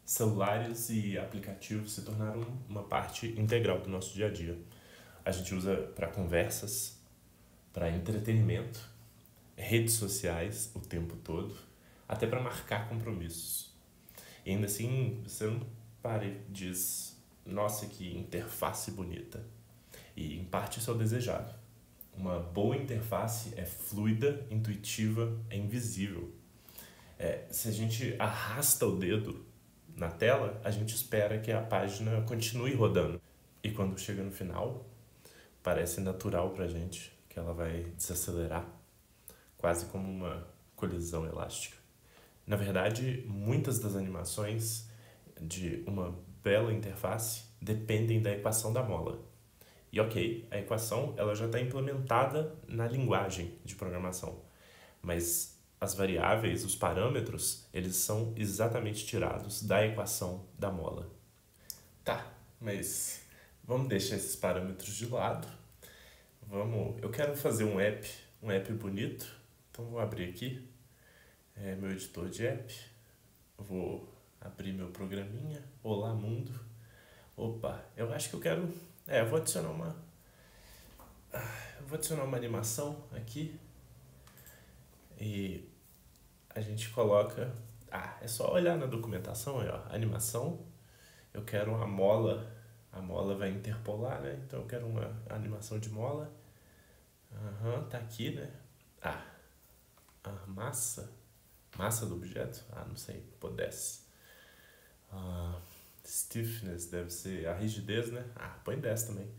Celulares e aplicativos se tornaram uma parte integral do nosso dia a dia. A gente usa para conversas, para entretenimento, redes sociais o tempo todo, até para marcar compromissos. E ainda assim, você não para e diz, nossa, que interface bonita. E em parte isso é o desejado. Uma boa interface é fluida, intuitiva, é invisível. Se a gente arrasta o dedo na tela, a gente espera que a página continue rodando. E quando chega no final, parece natural pra gente que ela vai desacelerar, quase como uma colisão elástica. Na verdade, muitas das animações de uma bela interface dependem da equação da mola. E ok, a equação ela já está implementada na linguagem de programação, mas as variáveis, os parâmetros, eles são exatamente tirados da equação da mola. Tá, mas vamos deixar esses parâmetros de lado. Eu quero fazer um app bonito. Então vou abrir aqui meu editor de app. Vou abrir meu programinha. Olá, mundo. Opa, eu acho que eu quero. Eu vou adicionar uma animação aqui. E a gente coloca. É só olhar na documentação aí, ó. Animação. Eu quero uma mola. A mola vai interpolar, né? Então eu quero uma animação de mola. Tá aqui, né? A massa. Massa do objeto? Não sei. Desce. Stiffness deve ser a rigidez, né? Põe 10 também.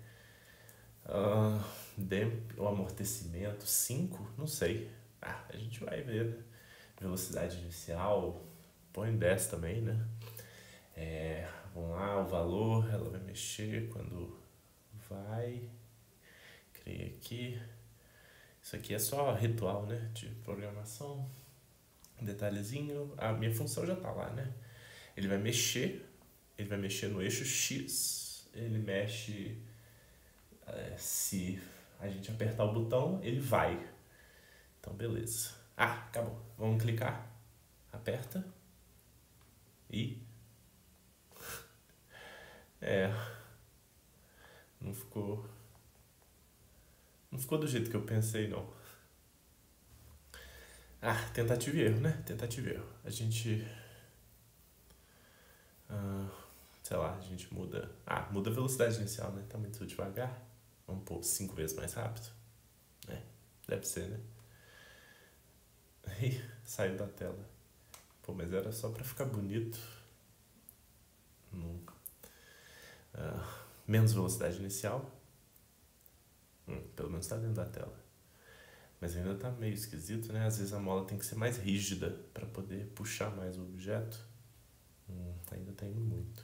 O amortecimento, 5? Não sei. A gente vai ver, né? Velocidade inicial, põe 10 também, né? Vamos lá, o valor, ela vai mexer quando vai. Criei aqui. Isso aqui é só ritual, né? De programação. Um detalhezinho. A minha função já tá lá, né? Ele vai mexer no eixo X. Ele mexe. Se a gente apertar o botão, ele vai. Então, beleza. Acabou. Vamos clicar. Aperta. E... Não ficou do jeito que eu pensei, não. Tentativa e erro, né? Tentativa e erro. A gente... sei lá, a gente muda... muda a velocidade inicial, né? Tá muito devagar. Vamos pôr 5 vezes mais rápido. Deve ser, né? Aí, saiu da tela. Mas era só pra ficar bonito. Menos velocidade inicial. Pelo menos tá dentro da tela. Mas ainda tá meio esquisito, né? Às vezes a mola tem que ser mais rígida para poder puxar mais o objeto. Ainda tá indo muito.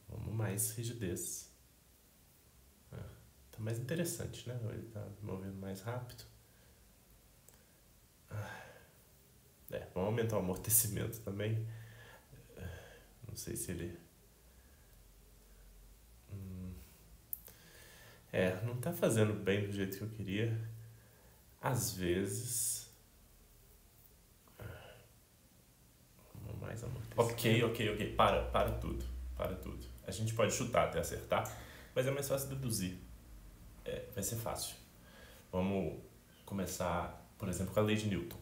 Vamos mais rigidez. Tá mais interessante, né? Ele tá movendo mais rápido. Vamos aumentar o amortecimento também. Não sei se ele... não tá fazendo bem do jeito que eu queria. Às vezes... Vamos mais amortecimento. Ok. Para tudo. A gente pode chutar até acertar, mas é mais fácil deduzir. Vai ser fácil. Vamos começar, por exemplo, com a lei de Newton.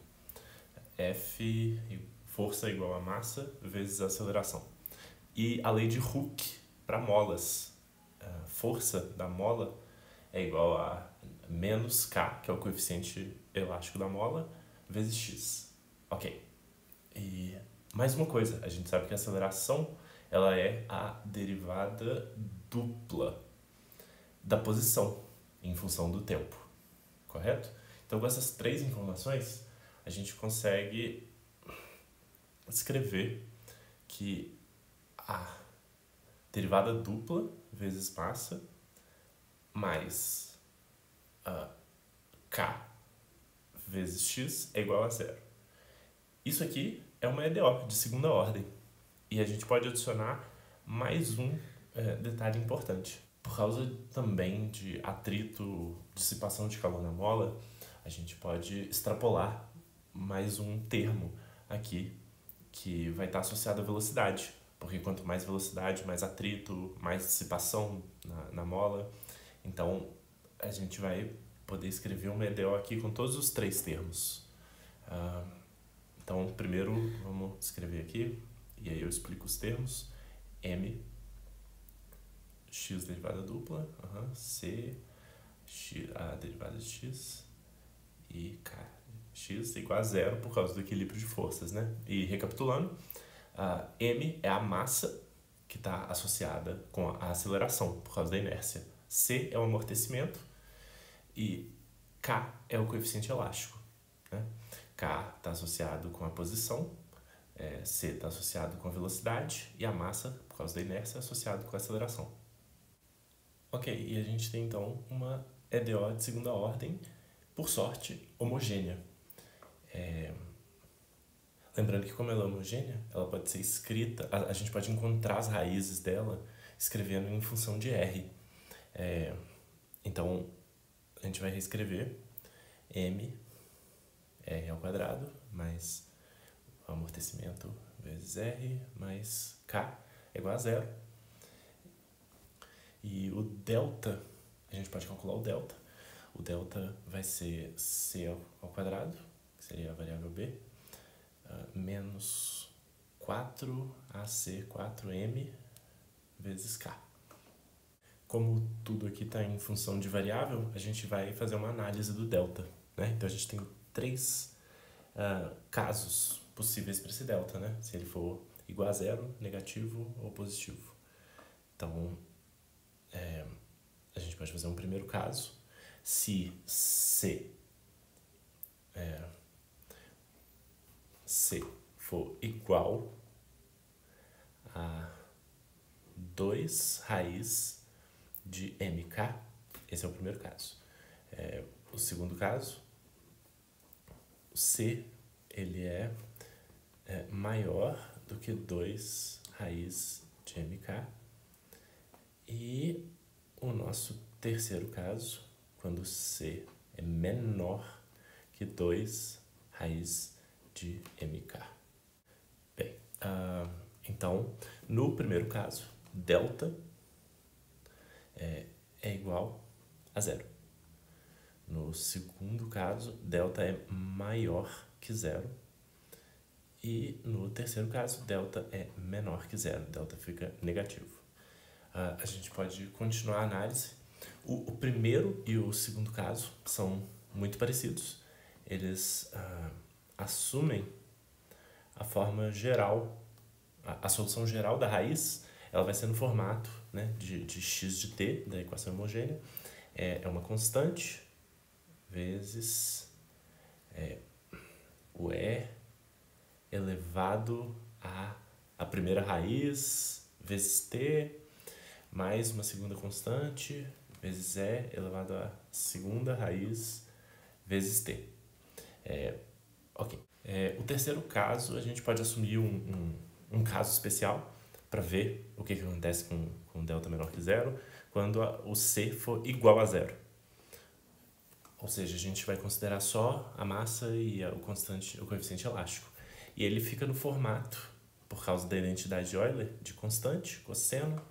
Força igual a massa vezes a aceleração. E a lei de Hooke para molas. A força da mola é igual a menos K, que é o coeficiente elástico da mola, vezes X. Ok. E mais uma coisa, a gente sabe que a aceleração ela é a derivada dupla da posição em função do tempo. Correto? Então, com essas 3 informações, a gente consegue escrever que a derivada dupla vezes massa mais K vezes X é igual a 0. Isso aqui é uma EDO de segunda ordem. E a gente pode adicionar mais um detalhe importante. Por causa também de atrito, dissipação de calor na mola, a gente pode extrapolar mais um termo aqui, que vai estar associado à velocidade, porque quanto mais velocidade, mais atrito, mais dissipação na mola. Então, a gente vai poder escrever uma EDO aqui com todos os três termos. Então, primeiro, vamos escrever aqui, e aí eu explico os termos. M, x derivada dupla, C, x, a derivada de x, e k. X igual a zero por causa do equilíbrio de forças, né? E recapitulando, M é a massa que está associada com a aceleração por causa da inércia. C é o amortecimento e K é o coeficiente elástico, né? K está associado com a posição, C está associado com a velocidade e a massa, por causa da inércia, é associado com a aceleração. Ok, e a gente tem então uma EDO de segunda ordem, por sorte, homogênea. Lembrando que como ela é homogênea, ela pode ser escrita, a gente pode encontrar as raízes dela escrevendo em função de R. Então, a gente vai reescrever M, R ao quadrado, mais o amortecimento vezes R, mais K é igual a zero. E o delta, a gente pode calcular o delta. O delta vai ser C ao quadrado, que seria a variável B, menos 4AC4M vezes K. Como tudo aqui está em função de variável, a gente vai fazer uma análise do delta, né? Então a gente tem três casos possíveis para esse delta, né? Se ele for igual a zero, negativo ou positivo. Então, a gente pode fazer um primeiro caso. Se C for igual a 2 raiz de MK, esse é o primeiro caso. O segundo caso, o C ele é maior do que 2 raiz de MK. E o nosso terceiro caso, quando C é menor que 2 raiz de MK. Bem, então, no primeiro caso, delta é igual a zero. No segundo caso, delta é maior que zero. E no terceiro caso, delta é menor que zero. Delta fica negativo. A gente pode continuar a análise. O primeiro e o segundo caso são muito parecidos. Eles assumem a forma geral, a solução geral da raiz, ela vai ser no formato, né, de x de t, da equação homogênea. É uma constante vezes o e elevado a primeira raiz vezes t, mais uma segunda constante vezes e elevado à segunda raiz vezes t. Ok. O terceiro caso, a gente pode assumir um caso especial para ver o que acontece com delta menor que zero quando o C for igual a zero. Ou seja, a gente vai considerar só a massa e o coeficiente elástico. E ele fica no formato, por causa da identidade de Euler, de constante, cosseno,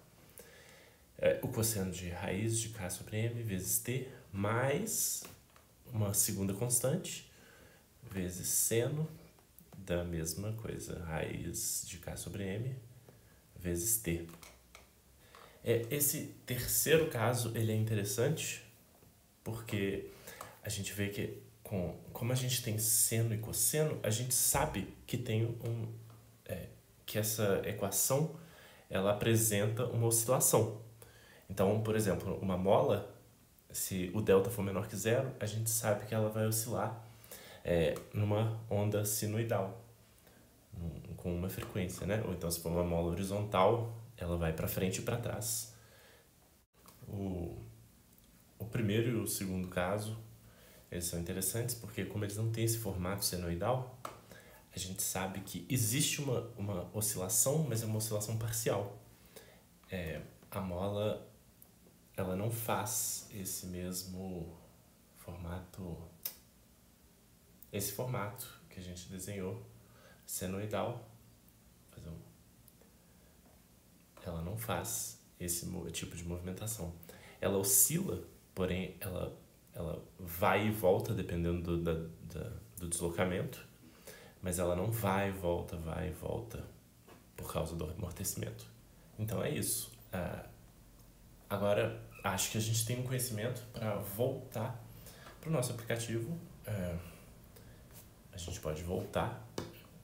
o cosseno de raiz de K sobre M vezes T, mais uma segunda constante, vezes seno da mesma coisa, raiz de K sobre M vezes T. Esse terceiro caso ele é interessante porque a gente vê que como a gente tem seno e cosseno, a gente sabe que tem que essa equação ela apresenta uma oscilação. Então, por exemplo, uma mola, se o delta for menor que zero, a gente sabe que ela vai oscilar numa onda sinoidal, com uma frequência, né? Ou então, se for uma mola horizontal, ela vai para frente e para trás. O primeiro e o segundo caso, eles são interessantes porque, como eles não têm esse formato senoidal, a gente sabe que existe uma oscilação, mas é uma oscilação parcial. A mola ela não faz esse mesmo formato, esse formato que a gente desenhou senoidal, ela não faz esse tipo de movimentação. Ela oscila, porém ela vai e volta dependendo do deslocamento, mas ela não vai e volta por causa do amortecimento. Então é isso. Agora, acho que a gente tem um conhecimento para voltar para o nosso aplicativo. A gente pode voltar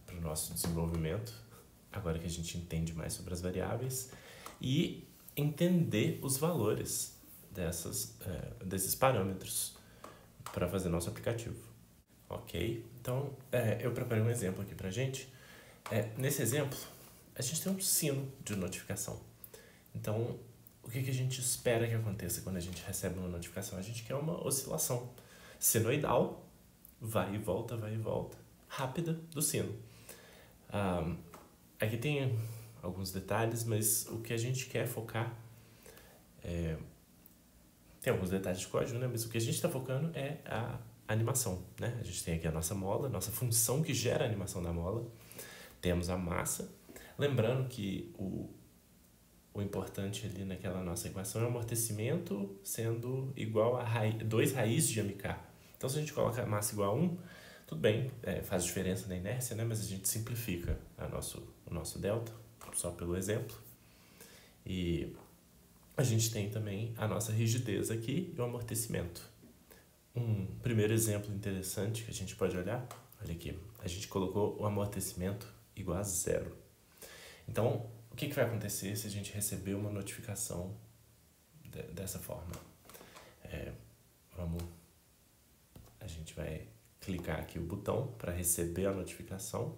para o nosso desenvolvimento, agora que a gente entende mais sobre as variáveis, e entender os valores desses parâmetros para fazer nosso aplicativo. Ok? Então, eu preparei um exemplo aqui para a gente. Nesse exemplo, a gente tem um sino de notificação. Então, o que a gente espera que aconteça quando a gente recebe uma notificação? A gente quer uma oscilação senoidal, vai e volta, rápida do sino. Aqui tem alguns detalhes, mas o que a gente quer focar tem alguns detalhes de código, né? Mas o que a gente está focando é a animação, né? A gente tem aqui a nossa mola, nossa função que gera a animação da mola. Temos a massa. Lembrando que o importante ali naquela nossa equação é o amortecimento sendo igual a 2 raiz de mk. Então, se a gente coloca a massa igual a 1, tudo bem, faz diferença na inércia, né? Mas a gente simplifica o nosso delta, só pelo exemplo. E a gente tem também a nossa rigidez aqui e o amortecimento. Um primeiro exemplo interessante que a gente pode olhar, olha aqui, a gente colocou o amortecimento igual a 0. Então, o que vai acontecer se a gente receber uma notificação dessa forma? A gente vai clicar aqui o botão para receber a notificação.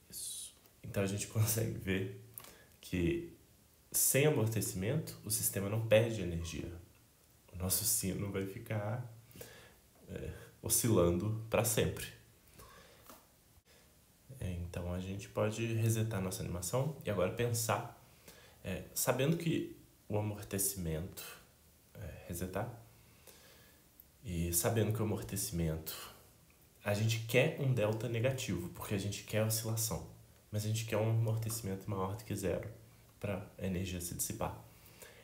Isso. Então a gente consegue ver que sem amortecimento o sistema não perde energia. O nosso sino vai ficar oscilando para sempre. Então a gente pode resetar nossa animação e agora pensar, sabendo que o amortecimento, resetar, e sabendo que o amortecimento, a gente quer um delta negativo, porque a gente quer oscilação, mas a gente quer um amortecimento maior do que 0 para a energia se dissipar.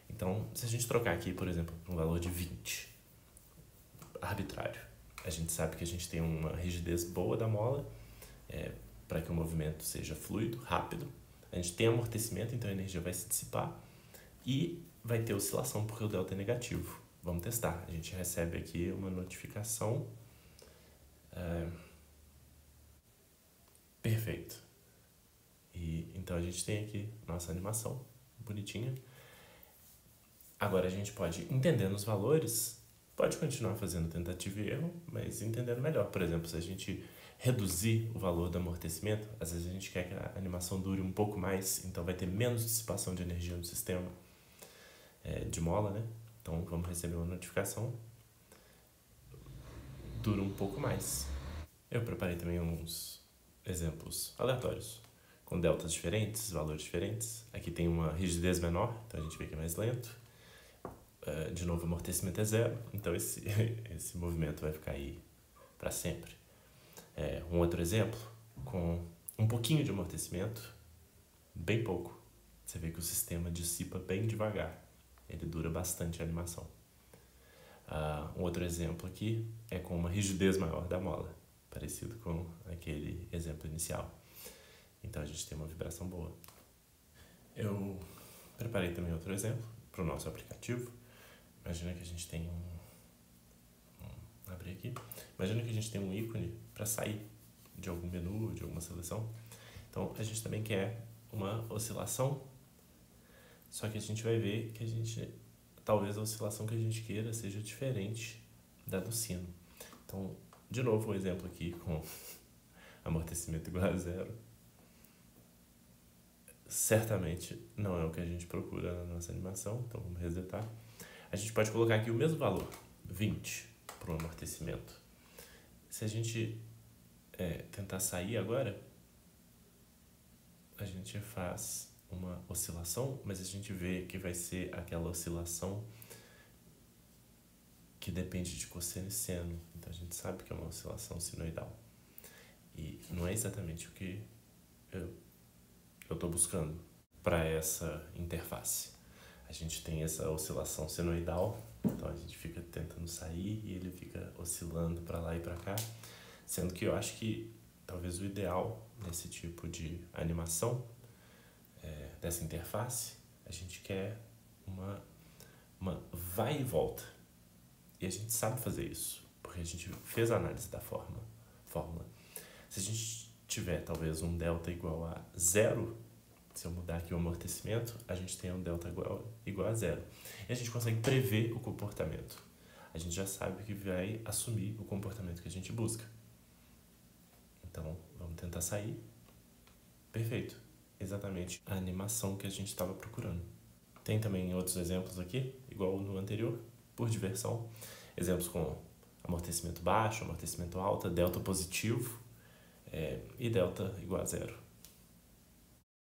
Então, se a gente trocar aqui, por exemplo, um valor de 20, arbitrário, a gente sabe que a gente tem uma rigidez boa da mola, para que o movimento seja fluido, rápido. A gente tem amortecimento, então a energia vai se dissipar e vai ter oscilação porque o delta é negativo. Vamos testar. A gente recebe aqui uma notificação. Perfeito. E então a gente tem aqui nossa animação bonitinha. Agora a gente pode, entendendo os valores, pode continuar fazendo tentativa e erro, mas entendendo melhor. Por exemplo, se a gente reduzir o valor do amortecimento, às vezes a gente quer que a animação dure um pouco mais, então vai ter menos dissipação de energia no sistema de mola, né? Então vamos receber uma notificação, dura um pouco mais. Eu preparei também alguns exemplos aleatórios, com deltas diferentes, valores diferentes. Aqui tem uma rigidez menor, então a gente vê que é mais lento. De novo, o amortecimento é 0, então esse movimento vai ficar aí para sempre. Um outro exemplo, com um pouquinho de amortecimento, bem pouco, você vê que o sistema dissipa bem devagar, ele dura bastante a animação. Um outro exemplo aqui é com uma rigidez maior da mola, parecido com aquele exemplo inicial. Então a gente tem uma vibração boa. Eu preparei também outro exemplo para o nosso aplicativo. Imagina que a gente tem abrir aqui. Imagina que a gente tem um ícone para sair de algum menu, de alguma seleção. Então, a gente também quer uma oscilação, só que a gente vai ver que talvez a oscilação que a gente queira seja diferente da do sino. Então, de novo, um exemplo aqui com amortecimento igual a 0. Certamente não é o que a gente procura na nossa animação, então vamos resetar. A gente pode colocar aqui o mesmo valor, 20, para o amortecimento. Se a gente tentar sair agora, a gente faz uma oscilação, mas a gente vê que vai ser aquela oscilação que depende de cosseno e seno. Então a gente sabe que é uma oscilação sinoidal. E não é exatamente o que eu estou buscando para essa interface. A gente tem essa oscilação senoidal, então a gente fica tentando sair e ele fica oscilando para lá e para cá, sendo que eu acho que talvez o ideal nesse tipo de animação, dessa interface, a gente quer uma vai e volta. E a gente sabe fazer isso, porque a gente fez a análise da fórmula. Se a gente tiver talvez um delta igual a zero, se eu mudar aqui o amortecimento, a gente tem um delta igual a zero. E a gente consegue prever o comportamento. A gente já sabe que vai assumir o comportamento que a gente busca. Então, vamos tentar sair. Perfeito. Exatamente a animação que a gente estava procurando. Tem também outros exemplos aqui, igual no anterior, por diversão. Exemplos com amortecimento baixo, amortecimento alto, delta positivo e delta igual a zero.